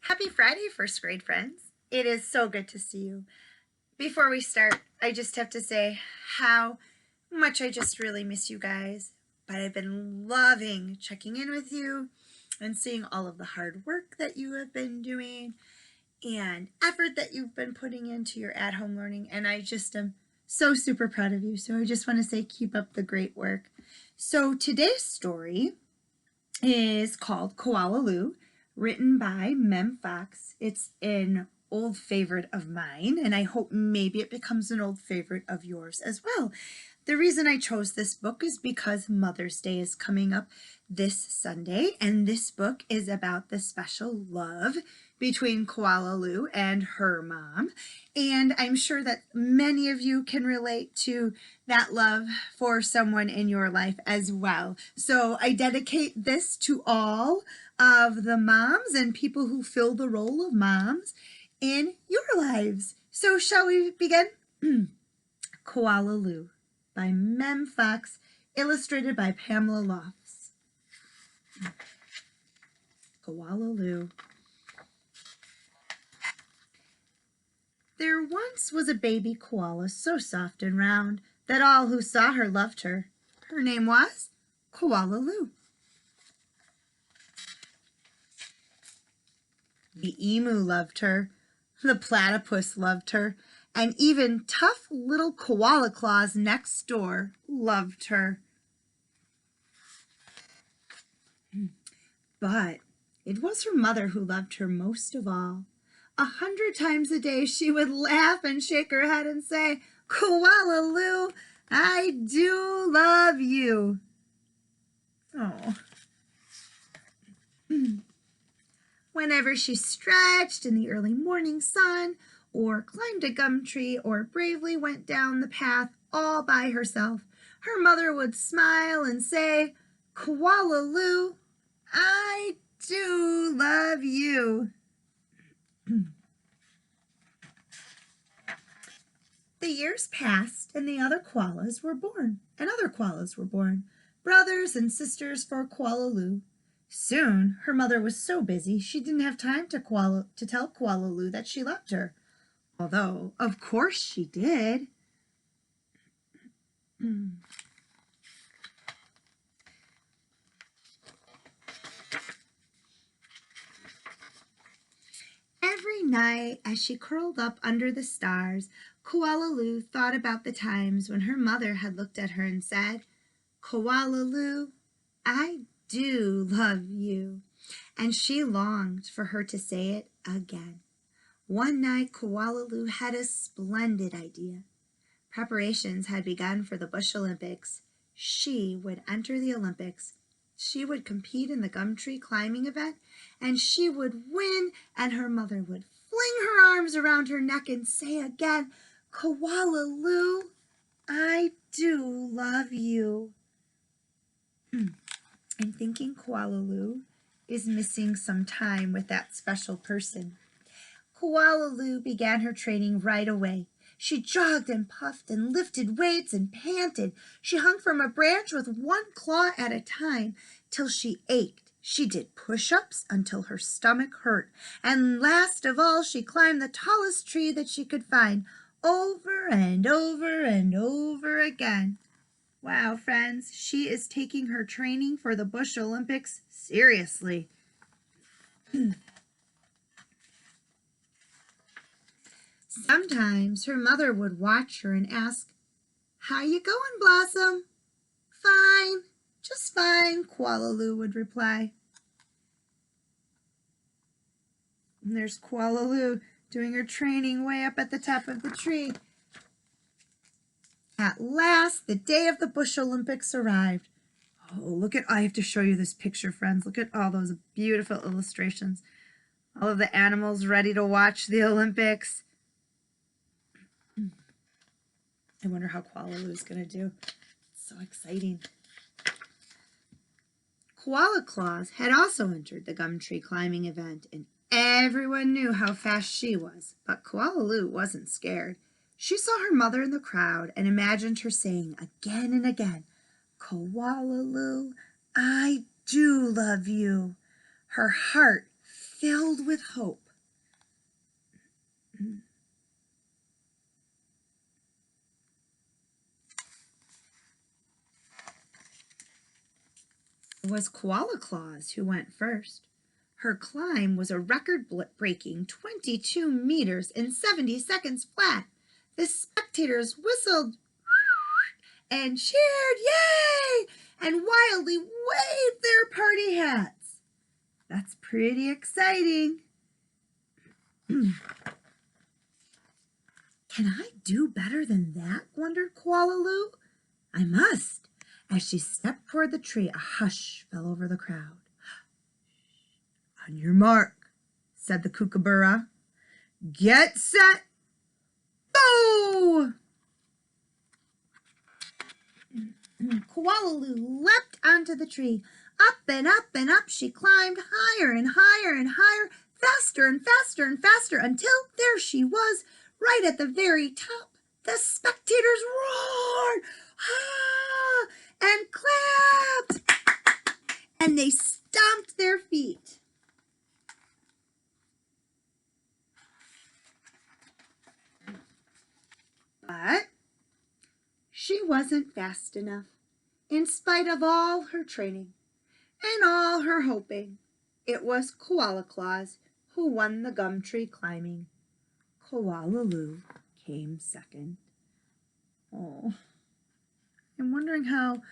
Happy Friday, first grade friends. It is so good to see you. Before we start, I just have to say how much I just really miss you guys. But I've been loving checking in with you and seeing all of the hard work that you have been doing and effort that you've been putting into your at-home learning. And I just am so super proud of you. So I just want to say keep up the great work. So today's story is called Koala Lou, written by Mem Fox. It's an old favorite of mine, and I hope maybe it becomes an old favorite of yours as well. The reason I chose this book is because Mother's Day is coming up this Sunday, and this book is about the special love between Koala Lou and her mom. And I'm sure that many of you can relate to that love for someone in your life as well. So I dedicate this to all of the moms and people who fill the role of moms in your lives. So shall we begin? Koala Lou by Mem Fox, illustrated by Pamela Lofts. Koala Lou. There once was a baby koala so soft and round that all who saw her loved her. Her name was Koala Lou. The emu loved her, the platypus loved her, and even tough little Koala Claus next door loved her. But it was her mother who loved her most of all. 100 times a day she would laugh and shake her head and say, "Koala Lou, I do love you." Oh. Whenever she stretched in the early morning sun, or climbed a gum tree, or bravely went down the path all by herself, her mother would smile and say, "Koala Lou, I do love you." The years passed, and the other koalas were born, brothers and sisters for Koala Lou. Soon, her mother was so busy she didn't have time to tell Koala Lou that she loved her, although, of course, she did. Every night, as she curled up under the stars, Koala Lou thought about the times when her mother had looked at her and said, "Koala Lou, I do love you." And she longed for her to say it again. One night, Koala Lou had a splendid idea. Preparations had begun for the Bush Olympics. She would enter the Olympics. She would compete in the gum tree climbing event, and she would win, and her mother would fling her arms around her neck and say again, "Koala Lou, I do love you." I'm thinking Koala Lou is missing some time with that special person. Koala Lou began her training right away. She jogged and puffed and lifted weights and panted. She hung from a branch with one claw at a time till she ached. She did push-ups until her stomach hurt. And last of all, she climbed the tallest tree that she could find, over and over and over again. Wow, friends, she is taking her training for the Bush Olympics seriously. Sometimes her mother would watch her and ask, "How you going, Blossom?" "Fine, just fine," Koala Lou would reply. And there's Koala Lou doing her training way up at the top of the tree. At last, the day of the Bush Olympics arrived. Oh, I have to show you this picture, friends. Look at all those beautiful illustrations. All of the animals ready to watch the Olympics. I wonder how Koala Lou is going to do. It's so exciting. Koala Claus had also entered the gum tree climbing event, and everyone knew how fast she was. But Koala Lou wasn't scared. She saw her mother in the crowd and imagined her saying again and again, "Koala Lou, I do love you." Her heart filled with hope. It was Koala Claus who went first. Her climb was a record-breaking 22 meters in 70 seconds flat. The spectators whistled and cheered, yay, and wildly waved their party hats. That's pretty exciting. Can I do better than that? Wondered Koala Lou. I must. As she stepped toward the tree, a hush fell over the crowd. On your mark, said the kookaburra. Get set, go! Koala Lou leapt onto the tree. Up and up and up she climbed, higher and higher and higher, faster and faster and faster, until there she was, right at the very top. The spectators roared, ah, and clapped, and they stomped their feet. But she wasn't fast enough, in spite of all her training and all her hoping. It was Koala Claus who won the gum tree climbing. Koala Lou came second. Oh, I'm wondering how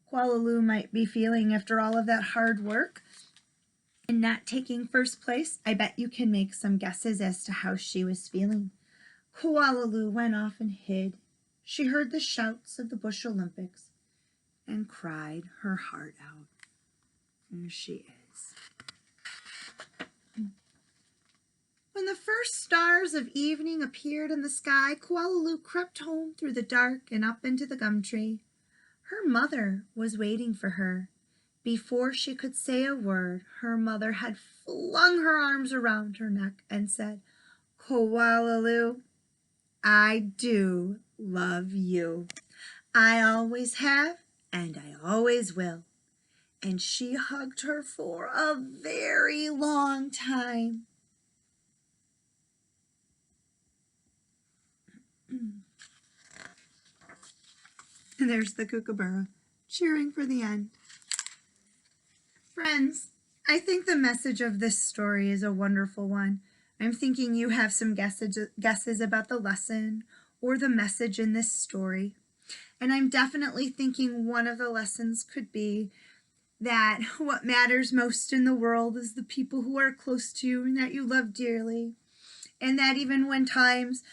Koala Lou might be feeling after all of that hard work and not taking first place. I bet you can make some guesses as to how she was feeling. Koala Lou went off and hid. She heard the shouts of the Bush Olympics and cried her heart out. There she is. When the first stars of evening appeared in the sky, Koala Lou crept home through the dark and up into the gum tree. Her mother was waiting for her. Before she could say a word, her mother had flung her arms around her neck and said, Koala Lou, I do love you. I always have, and I always will. And she hugged her for a very long time. And there's the kookaburra cheering for the end. Friends, I think the message of this story is a wonderful one. I'm thinking you have some guesses about the lesson or the message in this story. And I'm definitely thinking one of the lessons could be that what matters most in the world is the people who are close to you and that you love dearly. And that even when times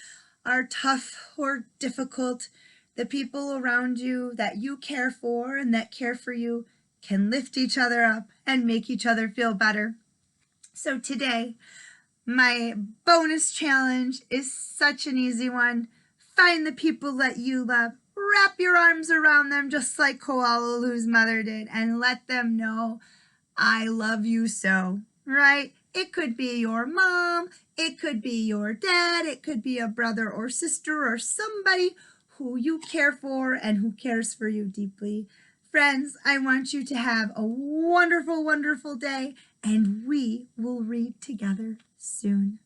are tough or difficult, the people around you that you care for and that care for you can lift each other up and make each other feel better. So today, my bonus challenge is such an easy one. Find the people that you love. Wrap your arms around them just like Koala Lou's mother did and let them know, I love you so, right? It could be your mom, it could be your dad, it could be a brother or sister or somebody who you care for and who cares for you deeply. Friends, I want you to have a wonderful, wonderful day, and we will read together soon.